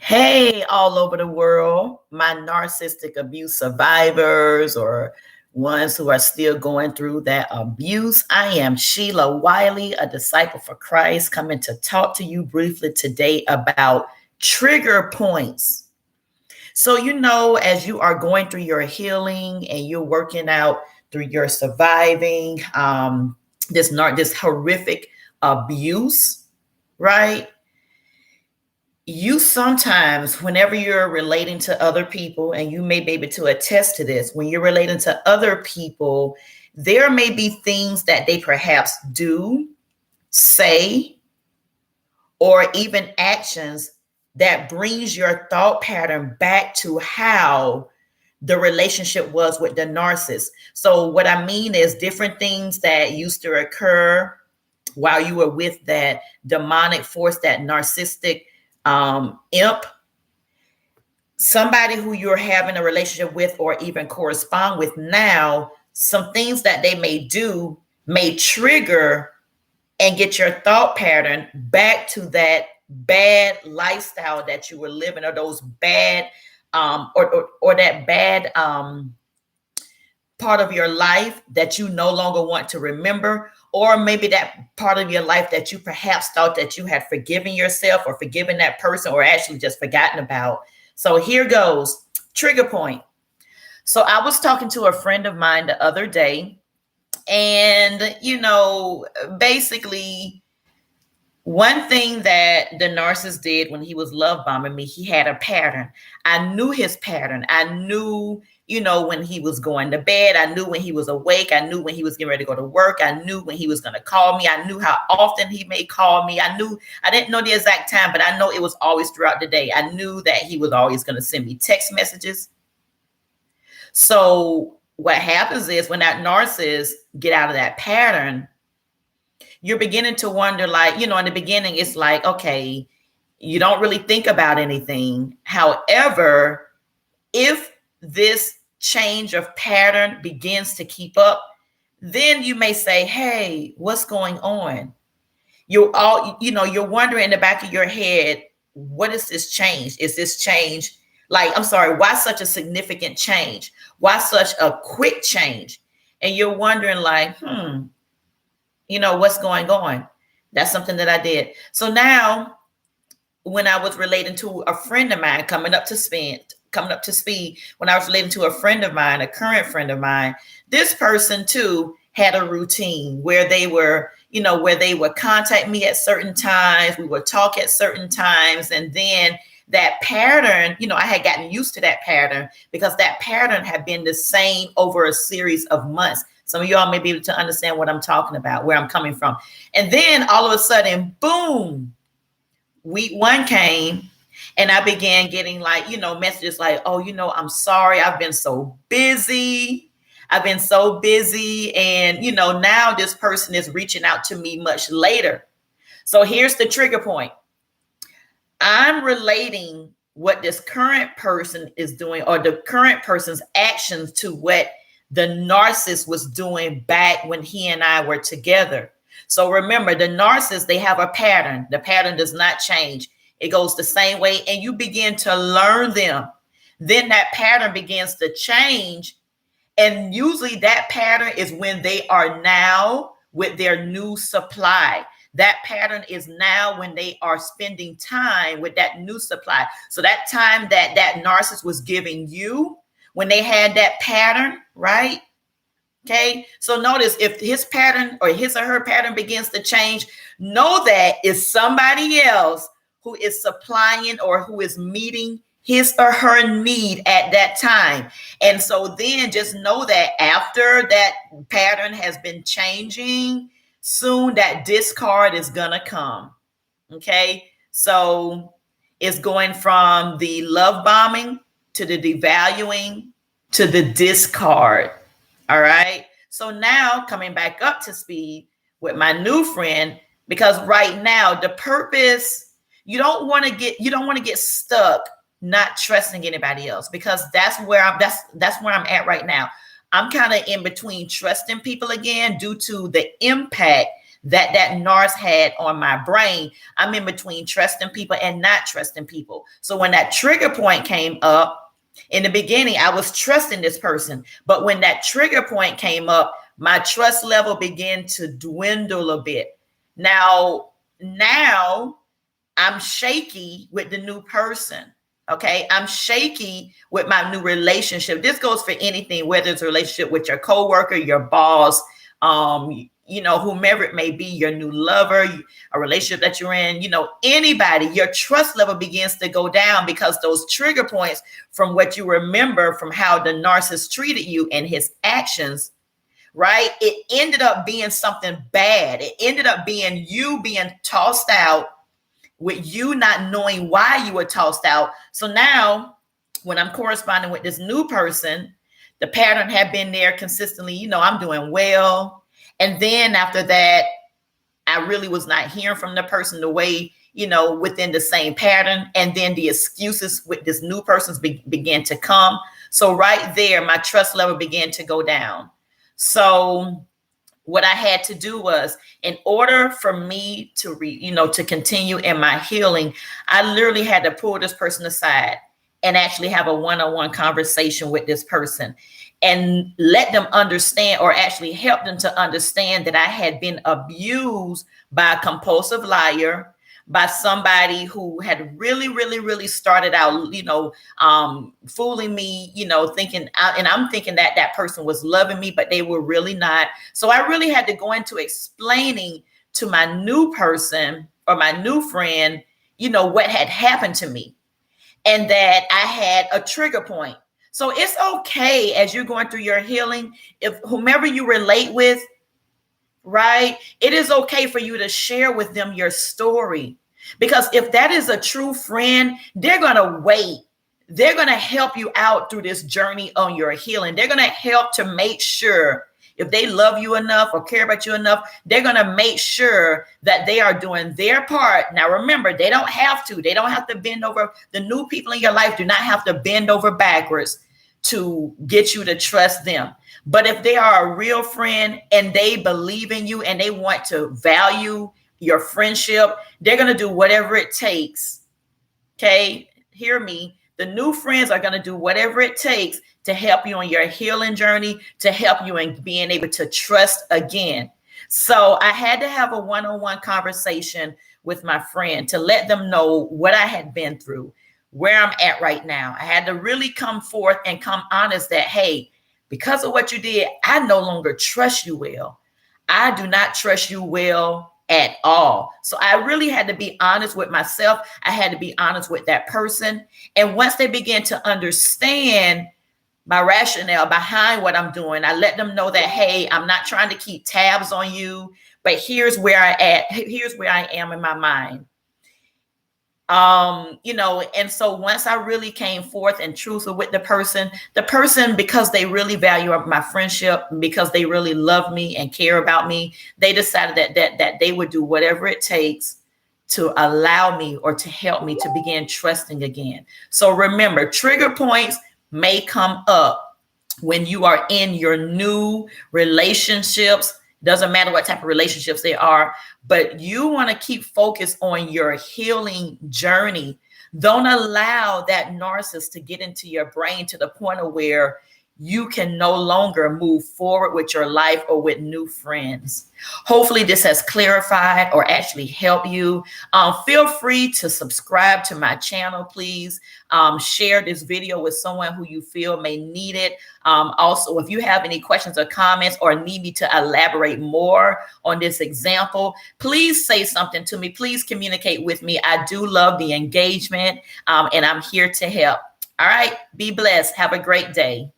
Hey, all over the world, my narcissistic abuse survivors or ones who are still going through that abuse. I am Sheila Wiley, a disciple for Christ, coming to talk to you briefly today about trigger points. So, as you are going through your healing and you're working out through your surviving this horrific abuse, right? You sometimes, whenever you're relating to other people, and you may be able to attest to this, when you're relating to other people, there may be things that they perhaps do, say, or even actions that brings your thought pattern back to how the relationship was with the narcissist. So what I mean is different things that used to occur while you were with that demonic force, that narcissistic imp, somebody who you're having a relationship with or even correspond with now, some things that they may do may trigger and get your thought pattern back to that bad lifestyle that you were living, or those bad or that bad part of your life that you no longer want to remember, or maybe that part of your life that you perhaps thought that you had forgiven yourself or forgiven that person, or actually just forgotten about. So here goes, trigger point. So I was talking to a friend of mine the other day, and basically one thing that the narcissist did when he was love bombing me, he had a pattern. I knew his pattern. I knew, when he was going to bed. I knew when he was awake. I knew when he was getting ready to go to work. I knew when he was going to call me. I knew how often he may call me. I didn't know the exact time, but I know it was always throughout the day. I knew that he was always going to send me text messages. So what happens is when that narcissist get out of that pattern, you're beginning to wonder, like, in the beginning, it's like, okay, you don't really think about anything. However, if this change of pattern begins to keep up, then you may say, hey, what's going on? You're wondering in the back of your head, what is this change? Is this change why such a significant change? Why such a quick change? And you're wondering like, what's going on? That's something that I did. So now when I was relating to a friend of mine, coming up to speed, when I was relating to a friend of mine, a current friend of mine, this person too had a routine where they would contact me at certain times. We would talk at certain times. And then that pattern, I had gotten used to that pattern because that pattern had been the same over a series of months. Some of y'all may be able to understand what I'm talking about, where I'm coming from. And then all of a sudden, boom, week one came, and I began getting messages like, oh, I'm sorry. I've been so busy. And, now this person is reaching out to me much later. So here's the trigger point. I'm relating what this current person is doing, or the current person's actions, to what the narcissist was doing back when he and I were together. So remember, the narcissist, they have a pattern. The pattern does not change. It goes the same way, and you begin to learn them. Then that pattern begins to change. And usually that pattern is when they are now with their new supply. That pattern is now when they are spending time with that new supply. So that time that narcissist was giving you, when they had that pattern, right? Okay. So notice, if his pattern or his or her pattern begins to change, know that it's somebody else who is supplying or who is meeting his or her need at that time. And so then just know that after that pattern has been changing, soon that discard is gonna come. Okay. So it's going from the love bombing to the devaluing to the discard. All right. So now coming back up to speed with my new friend, because right now the purpose, you don't want to get stuck not trusting anybody else, because that's where I'm at right now. I'm kind of in between trusting people again due to the impact that narc had on my brain. I'm in between trusting people and not trusting people. So when that trigger point came up, in the beginning, I was trusting this person. But when that trigger point came up, my trust level began to dwindle a bit. Now I'm shaky with the new person. Okay. I'm shaky with my new relationship. This goes for anything, whether it's a relationship with your coworker, your boss, whomever it may be, your new lover, a relationship that you're in, anybody, your trust level begins to go down because those trigger points from what you remember from how the narcissist treated you and his actions, right? It ended up being something bad. It ended up being you being tossed out with you not knowing why you were tossed out. So now when I'm corresponding with this new person, the pattern had been there consistently. I'm doing well. And then after that, I really was not hearing from the person the way, within the same pattern. And then the excuses with this new person began to come. So right there, my trust level began to go down. So what I had to do was, in order for me to to continue in my healing, I literally had to pull this person aside and actually have a one-on-one conversation with this person and let them understand, or actually help them to understand, that I had been abused by a compulsive liar, by somebody who had really, really, really started out, fooling me, thinking, and I'm thinking that that person was loving me, but they were really not. So I really had to go into explaining to my new person or my new friend, what had happened to me, and that I had a trigger point. So it's okay as you're going through your healing, if whomever you relate with, right? It is okay for you to share with them your story, because if that is a true friend, they're going to wait. They're going to help you out through this journey on your healing. They're going to help to make sure, if they love you enough or care about you enough, they're going to make sure that they are doing their part. Now, remember, they don't have to bend over. The new people in your life do not have to bend over backwards to get you to trust them. But if they are a real friend and they believe in you and they want to value your friendship, they're going to do whatever it takes. Okay, hear me. The new friends are going to do whatever it takes to help you on your healing journey, to help you in being able to trust again. So I had to have a one-on-one conversation with my friend to let them know what I had been through, where I'm at right now. I had to really come forth and come honest that, hey, because of what you did, I no longer trust you well. I do not trust you well at all. So I really had to be honest with myself. I had to be honest with that person. And once they began to understand my rationale behind what I'm doing, I let them know that, hey, I'm not trying to keep tabs on you, but here's where I am in my mind. And so once I really came forth and truthful with the person, because they really value my friendship, because they really love me and care about me, they decided that they would do whatever it takes to allow me or to help me to begin trusting again. So remember, trigger points may come up when you are in your new relationships. Doesn't matter what type of relationships they are, but you want to keep focused on your healing journey. Don't allow that narcissist to get into your brain to the point of where you can no longer move forward with your life or with new friends. Hopefully this has clarified or actually helped you. Feel free to subscribe to my channel, please. Share this video with someone who you feel may need it. Also, if you have any questions or comments or need me to elaborate more on this example, please say something to me. Please communicate with me. I do love the engagement, and I'm here to help. All right. Be blessed. Have a great day.